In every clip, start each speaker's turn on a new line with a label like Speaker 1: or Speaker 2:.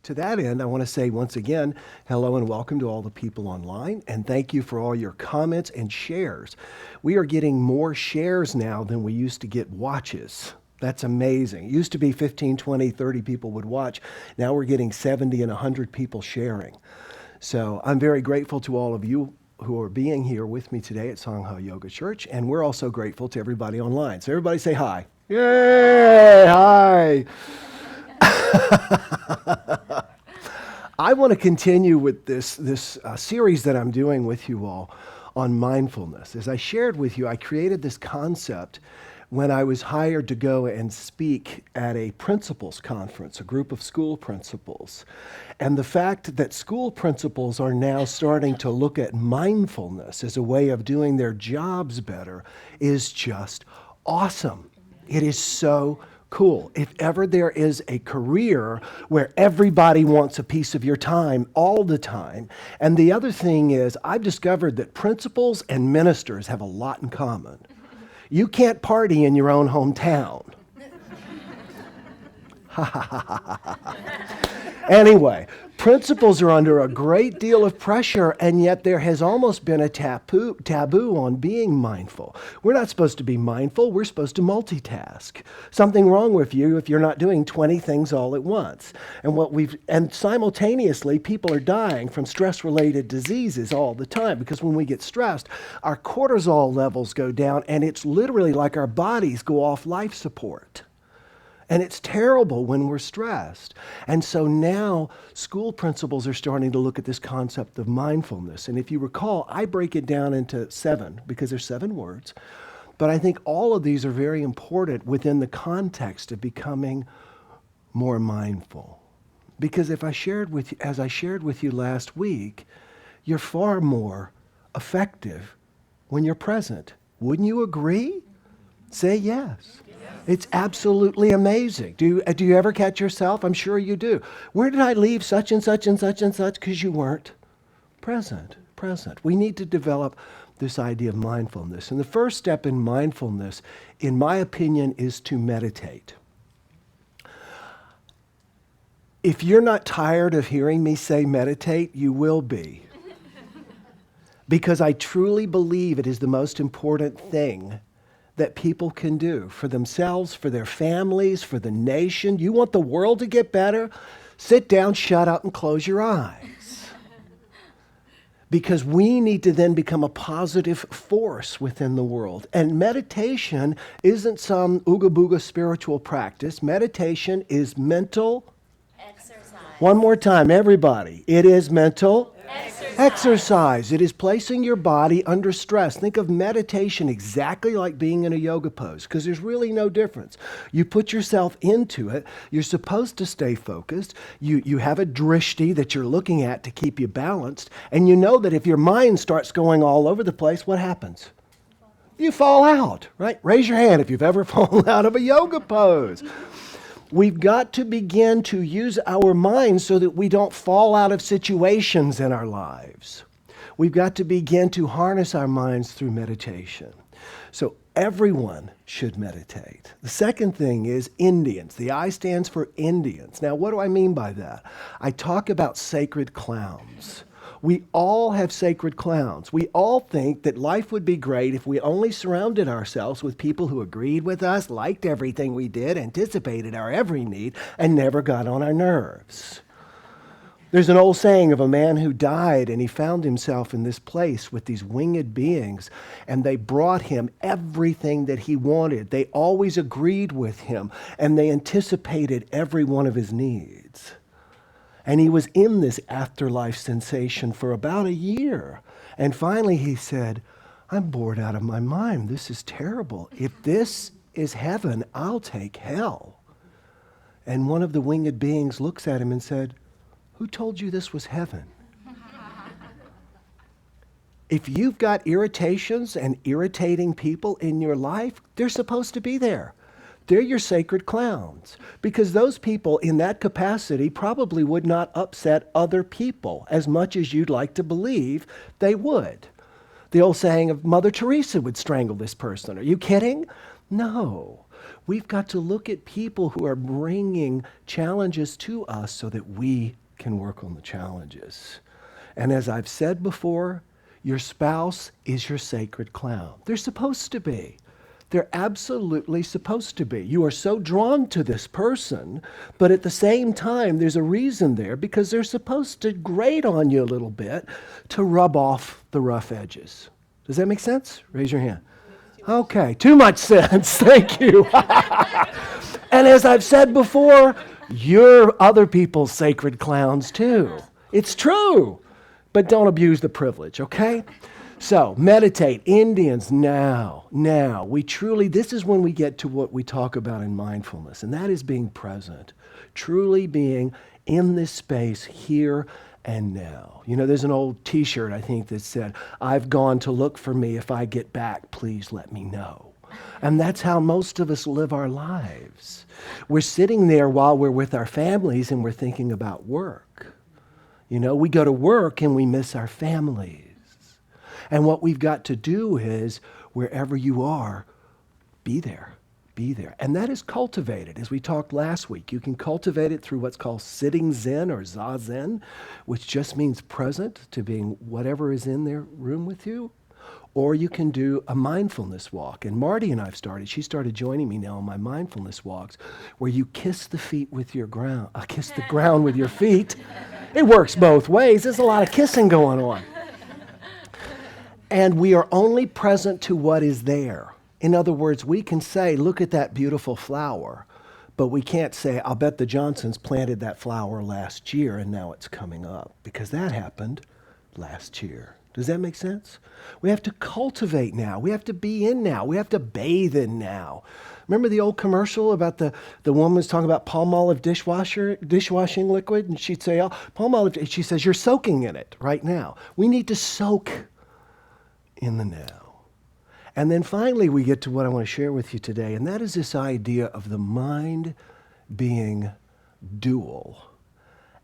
Speaker 1: to that end, I want to say once again, hello and welcome to all the people online, and thank you for all your comments and shares. We are getting more shares now than we used to get watches. That's amazing. It used to be 15, 20, 30 people would watch. Now we're getting 70 and 100 people sharing. So I'm very grateful to all of you who are being here with me today at Sangha Yoga Church, and we're also grateful to everybody online. So everybody say hi. Yay! Hi! I want to continue with this series that I'm doing with you all on mindfulness. As I shared with you, I created this concept when I was hired to go and speak at a principals conference, a group of school principals. And the fact that school principals are now starting to look at mindfulness as a way of doing their jobs better is just awesome. It is so cool. If ever there is a career where everybody wants a piece of your time all the time, and the other thing is, I've discovered that principals and ministers have a lot in common. You can't party in your own hometown. Anyway, principals are under a great deal of pressure, and yet there has almost been a taboo on being mindful. We're not supposed to be mindful. We're supposed to multitask. Something wrong with you if you're not doing 20 things all at once. And simultaneously, people are dying from stress-related diseases all the time, because when we get stressed, our cortisol levels go down, and it's literally like our bodies go off life support. And it's terrible when we're stressed. And so now school principals are starting to look at this concept of mindfulness. And if you recall, I break it down into 7 because there's 7 words. But I think all of these are very important within the context of becoming more mindful. Because as I shared with you last week, you're far more effective when you're present. Wouldn't you agree? Say yes. It's absolutely amazing. Do you ever catch yourself? I'm sure you do. Where did I leave such and such and such and such? Because you weren't present. We need to develop this idea of mindfulness. And the first step in mindfulness, in my opinion, is to meditate. If you're not tired of hearing me say meditate, you will be. Because I truly believe it is the most important thing that people can do for themselves, for their families, for the nation. You want the world to get better? Sit down, shut up, and close your eyes. Because we need to then become a positive force within the world. And meditation isn't some ooga-booga spiritual practice. Meditation is mental exercise. One more time, everybody. It is mental exercise. It is placing your body under stress. Think of meditation exactly like being in a yoga pose, because there's really no difference. You put yourself into it. You're supposed to stay focused. You have a drishti that you're looking at to keep you balanced. And you know that if your mind starts going all over the place, what happens? You fall out, right? Raise your hand if you've ever fallen out of a yoga pose. We've got to begin to use our minds so that we don't fall out of situations in our lives. We've got to begin to harness our minds through meditation. So everyone should meditate. The second thing is Indians. The I stands for Indians. Now, what do I mean by that? I talk about sacred clowns. We all have sacred clowns. We all think that life would be great if we only surrounded ourselves with people who agreed with us, liked everything we did, anticipated our every need, and never got on our nerves. There's an old saying of a man who died, and he found himself in this place with these winged beings, and they brought him everything that he wanted. They always agreed with him, and they anticipated every one of his needs. And he was in this afterlife sensation for about a year. And finally he said, I'm bored out of my mind. This is terrible. If this is heaven, I'll take hell. And one of the winged beings looks at him and said, who told you this was heaven? If you've got irritations and irritating people in your life, they're supposed to be there. They're your sacred clowns, because those people in that capacity probably would not upset other people as much as you'd like to believe they would. The old saying of Mother Teresa would strangle this person. Are you kidding? No. We've got to look at people who are bringing challenges to us so that we can work on the challenges. And as I've said before, your spouse is your sacred clown. They're supposed to be. They're absolutely supposed to be. You are so drawn to this person, but at the same time, there's a reason there because they're supposed to grate on you a little bit to rub off the rough edges. Does that make sense? Raise your hand. Okay, too much sense. Thank you. And as I've said before, you're other people's sacred clowns too. It's true, but don't abuse the privilege, okay? So, meditate, Indians, now. This is when we get to what we talk about in mindfulness, and that is being present, truly being in this space here and now. You know, there's an old t-shirt, I think, that said, "I've gone to look for me. If I get back, please let me know." And that's how most of us live our lives. We're sitting there while we're with our families and we're thinking about work. You know, we go to work and we miss our families. And what we've got to do is, wherever you are, be there. Be there. And that is cultivated. As we talked last week, you can cultivate it through what's called sitting Zen or Zazen, which just means present to being whatever is in their room with you. Or you can do a mindfulness walk. And Marty and she started joining me now on my mindfulness walks, where you kiss the feet with your ground, kiss the ground with your feet. It works both ways. There's a lot of kissing going on. And we are only present to what is there. In other words, we can say, look at that beautiful flower, but we can't say, I'll bet the Johnsons planted that flower last year and now it's coming up, because that happened last year. Does that make sense? We have to cultivate now. We have to be in now. We have to bathe in now. Remember the old commercial about the woman was talking about Palmolive dishwashing liquid? And she'd say, oh, Palmolive, she says, you're soaking in it right now. We need to soak in the now. And then finally, we get to what I want to share with you today, and that is this idea of the mind being dual.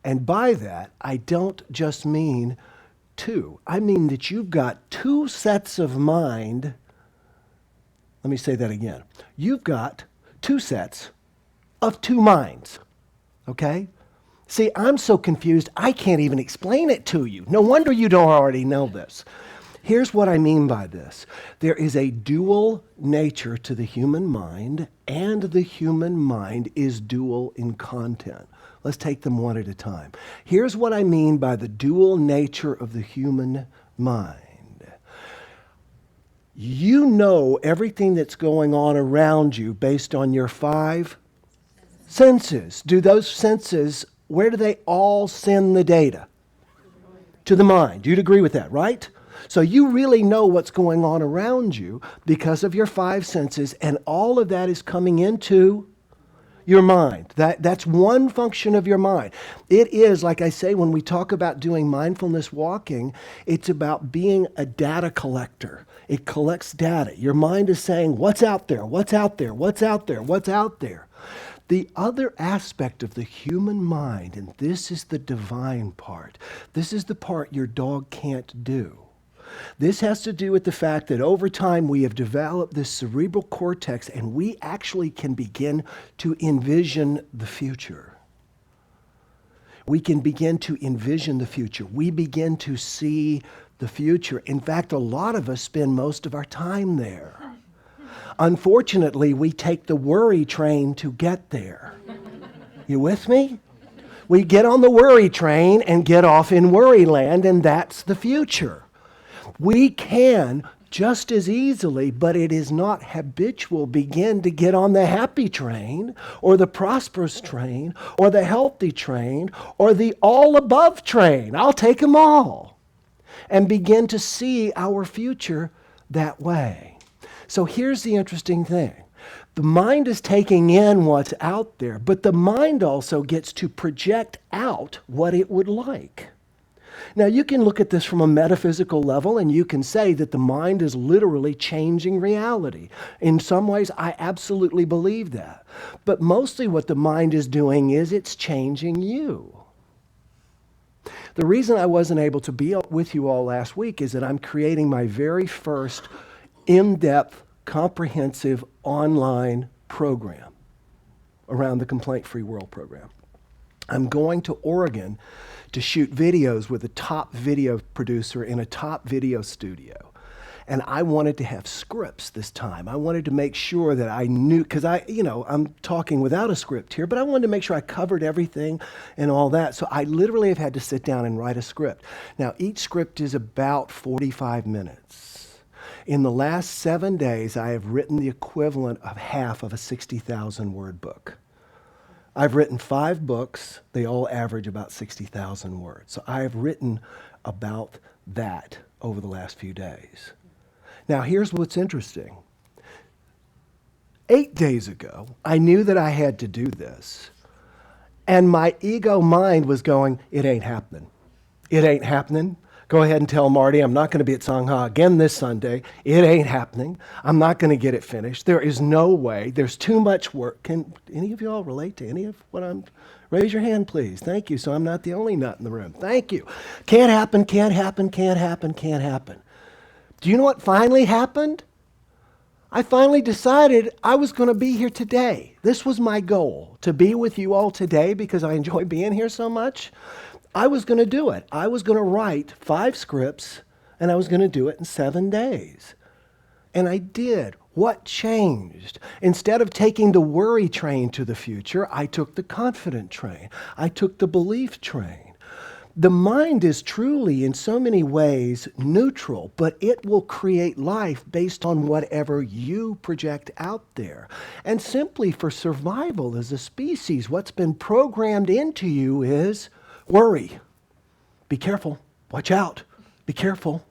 Speaker 1: And by that, I don't just mean two. I mean that you've got two sets of mind. Let me say that again. You've got two sets of two minds, okay? See, I'm so confused, I can't even explain it to you. No wonder you don't already know this. Here's what I mean by this. There is a dual nature to the human mind, and the human mind is dual in content. Let's take them one at a time. Here's what I mean by the dual nature of the human mind. You know everything that's going on around you based on your five senses. Do those senses, where do they all send the data? To the mind. You'd agree with that, right? So you really know what's going on around you because of your five senses, and all of that is coming into your mind. That's one function of your mind. It is, like I say, when we talk about doing mindfulness walking, it's about being a data collector. It collects data. Your mind is saying, what's out there? What's out there? What's out there? What's out there? The other aspect of the human mind, and this is the divine part, this is the part your dog can't do. This has to do with the fact that over time we have developed this cerebral cortex, and we actually can begin to envision the future. We can begin to envision the future. We begin to see the future. In fact, a lot of us spend most of our time there. Unfortunately, we take the worry train to get there. You with me? We get on the worry train and get off in worry land, and that's the future. We can just as easily, but it is not habitual, begin to get on the happy train or the prosperous train or the healthy train or the all above train. I'll take them all. And begin to see our future that way. So here's the interesting thing. The mind is taking in what's out there, but the mind also gets to project out what it would like. Now, you can look at this from a metaphysical level, and you can say that the mind is literally changing reality. In some ways, I absolutely believe that. But mostly what the mind is doing is it's changing you. The reason I wasn't able to be with you all last week is that I'm creating my very first in-depth, comprehensive online program around the Complaint-Free World program. I'm going to Oregon to shoot videos with a top video producer in a top video studio. And I wanted to have scripts this time. I wanted to make sure that I knew, because I'm talking without a script here, but I wanted to make sure I covered everything and all that. So I literally have had to sit down and write a script. Now, each script is about 45 minutes. In the last 7 days, I have written the equivalent of half of a 60,000 word book. I've written 5 books. They all average about 60,000 words. So I have written about that over the last few days. Now, here's what's interesting. 8 days ago, I knew that I had to do this. And my ego mind was going, it ain't happening. It ain't happening. Go ahead and tell Marty I'm not going to be at Sangha again this Sunday. It ain't happening. I'm not going to get it finished. There is no way. There's too much work. Can any of you all relate to any of what I'm... Raise your hand, please. Thank you. So I'm not the only nut in the room. Thank you. Can't happen, can't happen, can't happen, can't happen. Do you know what finally happened? I finally decided I was going to be here today. This was my goal, to be with you all today because I enjoy being here so much. I was going to do it. I was going to write 5 scripts, and I was going to do it in 7 days. And I did. What changed? Instead of taking the worry train to the future, I took the confident train. I took the belief train. The mind is truly, in so many ways, neutral, but it will create life based on whatever you project out there. And simply for survival as a species, what's been programmed into you is worry. Be careful. Watch out. Be careful.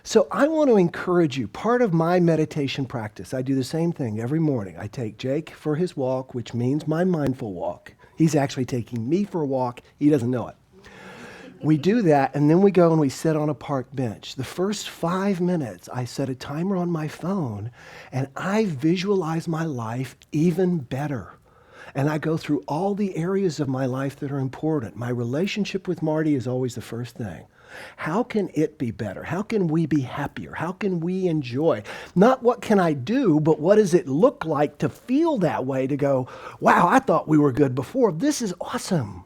Speaker 1: So I want to encourage you. Part of my meditation practice, I do the same thing every morning. I take Jake for his walk, which means my mindful walk. He's actually taking me for a walk. He doesn't know it. We do that, and then we go and we sit on a park bench. The first 5 minutes, I set a timer on my phone, and I visualize my life even better. And I go through all the areas of my life that are important. My relationship with Marty is always the first thing. How can it be better? How can we be happier? How can we enjoy? Not what can I do, but what does it look like to feel that way, to go, wow, I thought we were good before. This is awesome.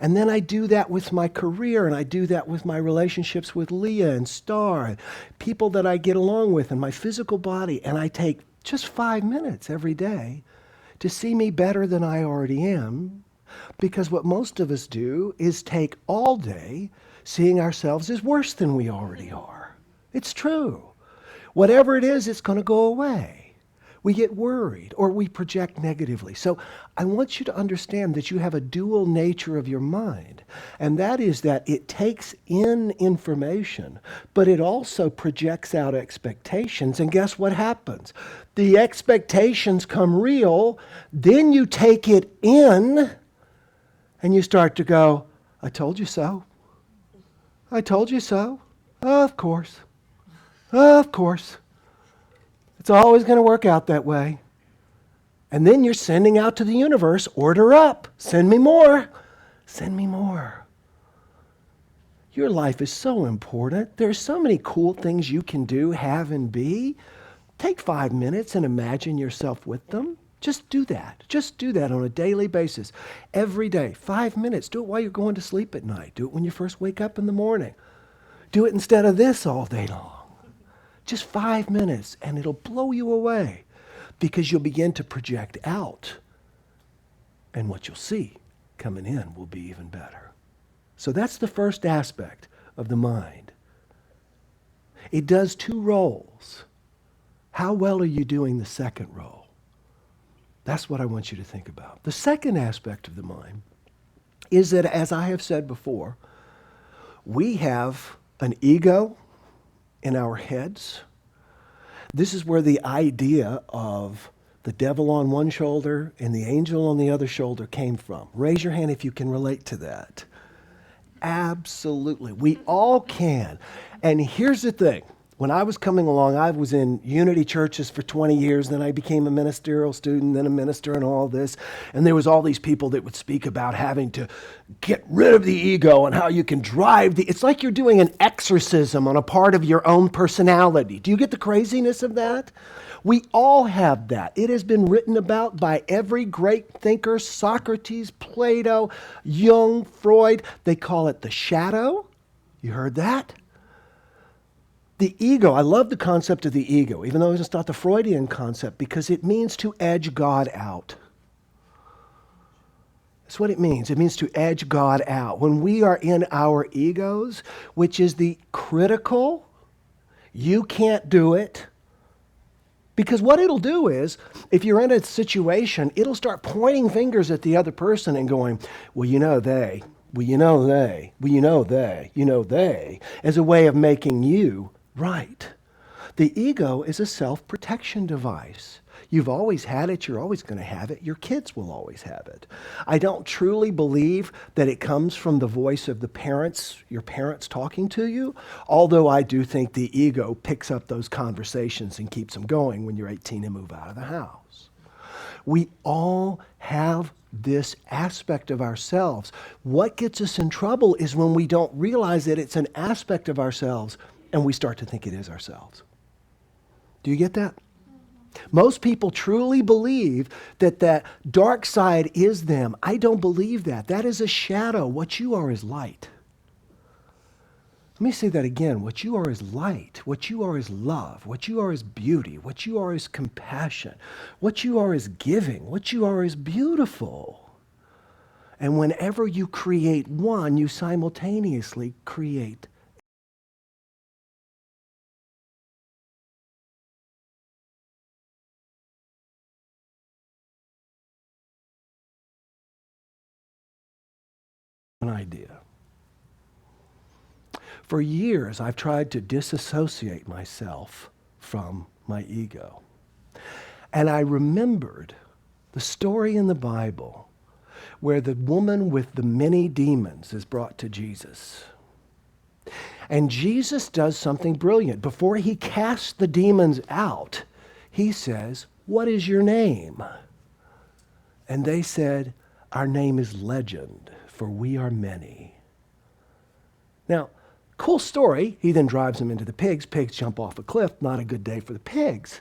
Speaker 1: And then I do that with my career, and I do that with my relationships with Leah and Star, people that I get along with, and my physical body. And I take just 5 minutes every day to see me better than I already am, because what most of us do is take all day seeing ourselves as worse than we already are. It's true. Whatever it is, it's going to go away. We get worried or we project negatively. So I want you to understand that you have a dual nature of your mind, and that is that it takes in information, but it also projects out expectations. And guess what happens? The expectations come real, then you take it in, and you start to go, I told you so. I told you so. Of course. Of course. It's always going to work out that way. And then you're sending out to the universe, order up, send me more, send me more. Your life is so important. There's so many cool things you can do, have, and be. Take 5 minutes and imagine yourself with them. Just do that. Just do that on a daily basis. Every day, 5 minutes. Do it while you're going to sleep at night. Do it when you first wake up in the morning. Do it instead of this all day long. Just 5 minutes, and it'll blow you away because you'll begin to project out. And what you'll see coming in will be even better. So that's the first aspect of the mind. It does 2 roles. How well are you doing the second role? That's what I want you to think about. The second aspect of the mind is that, as I have said before, we have an ego in our heads. This is where the idea of the devil on one shoulder and the angel on the other shoulder came from. Raise your hand if you can relate to that. Absolutely. We all can. And here's the thing. When I was coming along, I was in Unity churches for 20 years. Then I became a ministerial student, then a minister and all this. And there was all these people that would speak about having to get rid of the ego and how you can drive it's like you're doing an exorcism on a part of your own personality. Do you get the craziness of that? We all have that. It has been written about by every great thinker, Socrates, Plato, Jung, Freud. They call it the shadow. You heard that? The ego, I love the concept of the ego, even though it's not the Freudian concept, because it means to edge God out. That's what it means. It means to edge God out. When we are in our egos, which is the critical, you can't do it. Because what it'll do is, if you're in a situation, it'll start pointing fingers at the other person and going, well, you know they, well, you know they, well, you know they, as a way of making you right. The ego is a self-protection device. You've always had it. You're always going to have it. Your kids will always have it. I don't truly believe that it comes from the voice of the parents, your parents talking to you, although I do think the ego picks up those conversations and keeps them going when you're 18 and move out of the house. We all have this aspect of ourselves. What gets us in trouble is when we don't realize that it's an aspect of ourselves and we start to think it is ourselves. Do you get that? Most people truly believe that that dark side is them. I don't believe that. That is a shadow. What you are is light. Let me say that again. What you are is light. What you are is love. What you are is beauty. What you are is compassion. What you are is giving. What you are is beautiful. And whenever you create one, you simultaneously create an idea. For years, I've tried to disassociate myself from my ego. And I remembered the story in the Bible where the woman with the many demons is brought to Jesus. And Jesus does something brilliant. Before he casts the demons out, he says, "What is your name?" And they said, "Our name is Legend, for we are many." Now, cool story. He then drives them into the pigs. Pigs jump off a cliff. Not a good day for the pigs.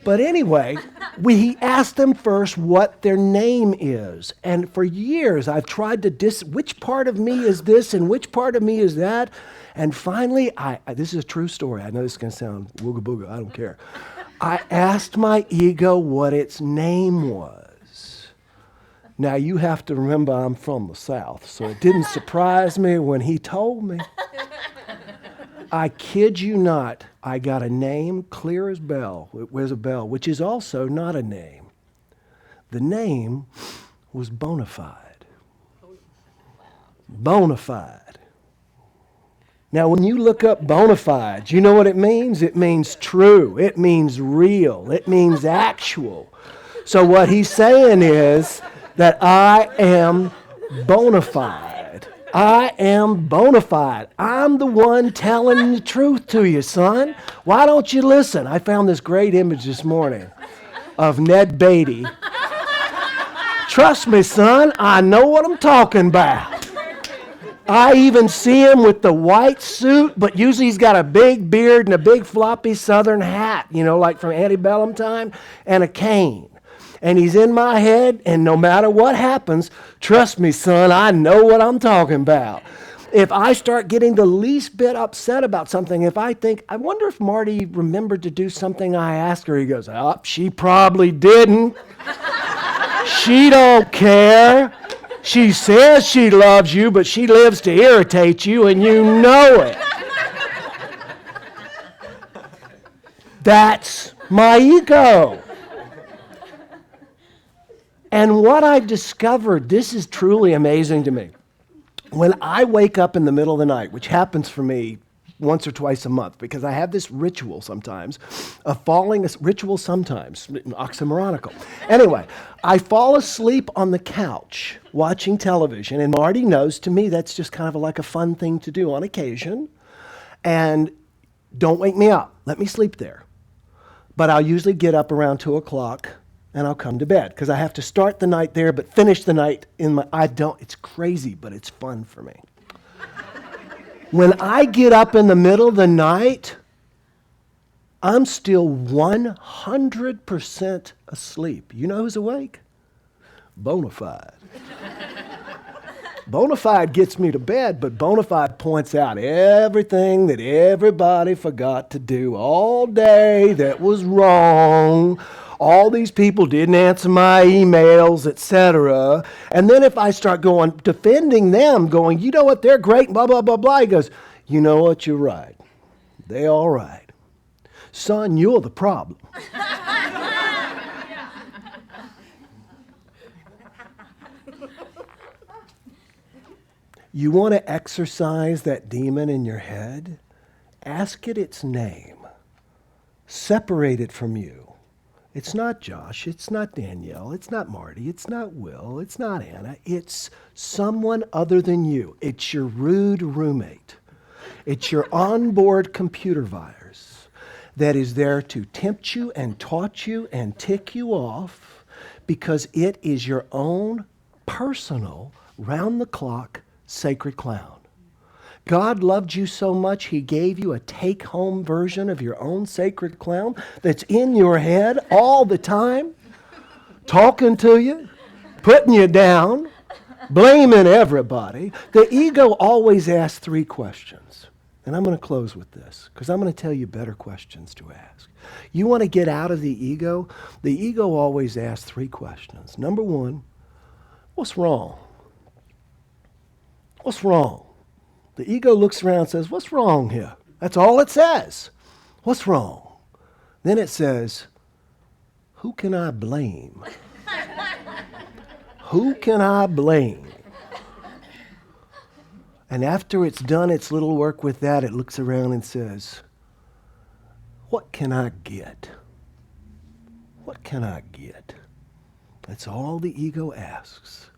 Speaker 1: But anyway, he asked them first what their name is. And for years, I've tried to which part of me is this and which part of me is that. And finally, this is a true story. I know this is going to sound wooga booga. I don't care. I asked my ego what its name was. Now, you have to remember I'm from the South, so it didn't surprise me when he told me. I kid you not, I got a name clear as bell. It was a bell, which is also not a name. The name was Bonafide. Bonafide. Now, when you look up Bonafide, you know what it means? It means true. It means real. It means actual. So what he's saying is that I am Bonafide. I am Bonafide. I'm the one telling the truth to you, son. Why don't you listen? I found this great image this morning of Ned Beatty. Trust me, son, I know what I'm talking about. I even see him with the white suit, but usually he's got a big beard and a big floppy southern hat, like from antebellum time, and a cane. And he's in my head, and no matter what happens, trust me, son, I know what I'm talking about. If I start getting the least bit upset about something, if I think, I wonder if Marty remembered to do something I asked her, he goes, "Oh, she probably didn't. She don't care. She says she loves you, but she lives to irritate you, and you know it." That's my ego. And what I've discovered, this is truly amazing to me. When I wake up in the middle of the night, which happens for me once or twice a month, because I have this ritual sometimes of oxymoronical. Anyway, I fall asleep on the couch watching television, and Marty knows, to me, that's just kind of like a fun thing to do on occasion. And Don't wake me up. Let me sleep there. But I'll usually get up around 2 o'clock and I'll come to bed because I have to start the night there but finish the night in my, it's crazy, but it's fun for me. When I get up in the middle of the night, I'm still 100% asleep. You know who's awake? Bonafide. Bonafide gets me to bed, but Bonafide points out everything that everybody forgot to do all day that was wrong. All these people didn't answer my emails, etc. And then if I start going, defending them, going, you know what, they're great, blah, blah, blah, blah, he goes, you know what, you're right. They all right. Son, you're the problem. You want to exercise that demon in your head? Ask it its name. Separate it from you. It's not Josh, it's not Danielle, it's not Marty, it's not Will, it's not Anna. It's someone other than you. It's your rude roommate. It's your onboard computer virus that is there to tempt you and taunt you and tick you off because it is your own personal, round-the-clock sacred clown. God loved you so much, he gave you a take-home version of your own sacred clown that's in your head all the time, talking to you, putting you down, blaming everybody. The ego always asks 3 questions. And I'm going to close with this because I'm going to tell you better questions to ask. You want to get out of the ego? The ego always asks 3 questions. Number 1, what's wrong? What's wrong? The ego looks around and says, what's wrong here? That's all it says. What's wrong? Then it says, who can I blame? Who can I blame? And after it's done its little work with that, it looks around and says, what can I get? What can I get? That's all the ego asks.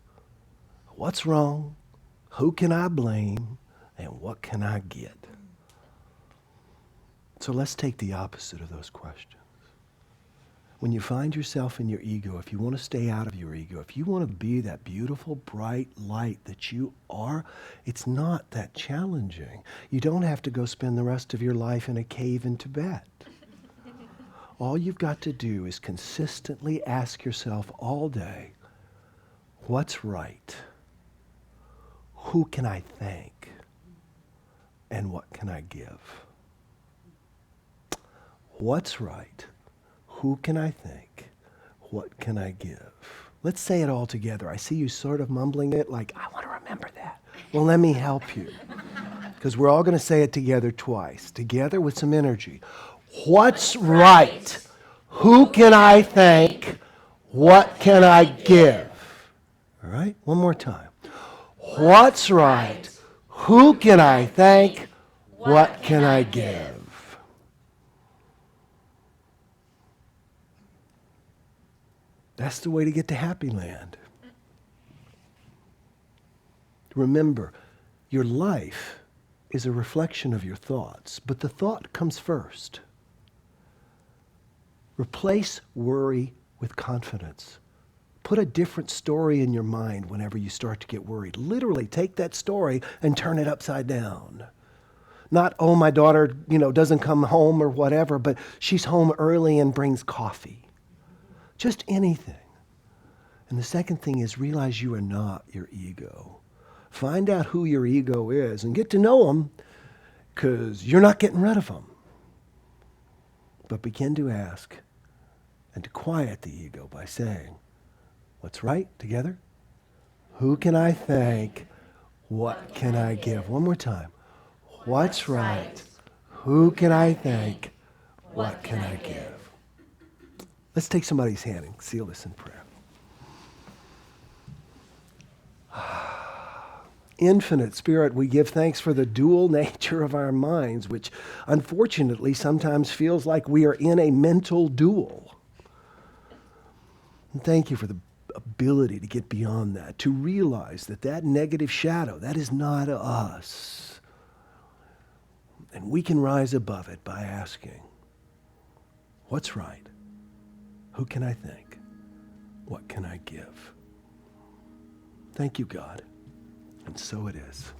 Speaker 1: What's wrong? Who can I blame? And what can I get? So let's take the opposite of those questions. When you find yourself in your ego, if you want to stay out of your ego, if you want to be that beautiful, bright light that you are, it's not that challenging. You don't have to go spend the rest of your life in a cave in Tibet. All you've got to do is consistently ask yourself all day, what's right? Who can I thank? And what can I give? What's right? Who can I thank? What can I give? Let's say it all together. I see you sort of mumbling it like, I want to remember that. Well, let me help you. Because we're all going to say it together twice. Together with some energy. What's right? Who can I thank? What can I give? All right? One more time. What's right? Who can I thank? What can I give? That's the way to get to Happy Land. Remember, your life is a reflection of your thoughts, but the thought comes first. Replace worry with confidence. Put a different story in your mind whenever you start to get worried. Literally take that story and turn it upside down. Not, oh, my daughter, doesn't come home or whatever, but she's home early and brings coffee. Just anything. And the second thing is realize you are not your ego. Find out who your ego is and get to know them because you're not getting rid of them. But begin to ask and to quiet the ego by saying, what's right? Together? Who can I thank? What can I give? One more time. What's right? Who can I thank? What can I give? Let's take somebody's hand and seal this in prayer. Infinite Spirit, we give thanks for the dual nature of our minds, which unfortunately sometimes feels like we are in a mental duel. And thank you for the ability to get beyond that, to realize that that negative shadow, that is not us. And we can rise above it by asking, what's right? Who can I thank? What can I give? Thank you, God. And so it is.